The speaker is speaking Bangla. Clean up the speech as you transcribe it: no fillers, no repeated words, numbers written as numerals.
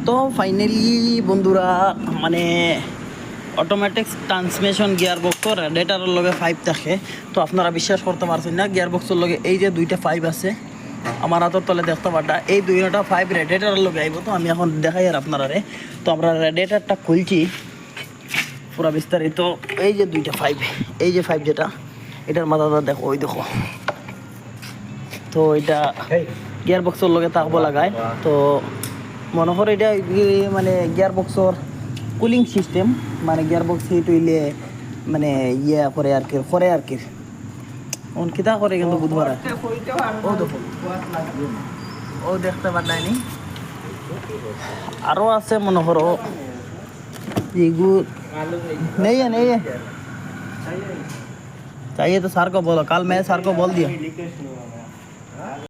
তো ফাইনালি বন্ধুরা মানে অটোমেটিক ট্রান্সমিশন গিয়ার বক্সর রেডিয়েটারের লগে 5 থাকে। তো আপনারা বিশ্বাস করতে পারছেন না, গিয়ার বক্সের লগে এই যে দুইটা 5 আছে আমার হাতের তলে দেখতে পাটা, এই দুইটা 5 রেডিয়েটারের লগে আইব। তো আমি এখন দেখাই আর আপনারা তো আমরা রেডিয়েটারটা খুলছি পুরা বিস্তারিত। এই যে দুইটা 5, এই যে 5 যেটা, এটার মাথাটা দেখো, ওই দেখো। তো এটা গিয়ার বক্সের লগে থাকবো লাগায়। তো মনে করো এটা মানে গিয়ার বক্সর কুলিং সিস্টেম, মানে গিয়ার বক্স হিট হইলে মানে ইয়ে করে আর কি কিতা করে কিন্তু বুধবার ও দেখো, ও দেখতে পারলাইনি। আরও আছে মনে করো এগুলো নেই নেই चाहिए तो सर को बोलो, कल मैं सर को बोल दिया।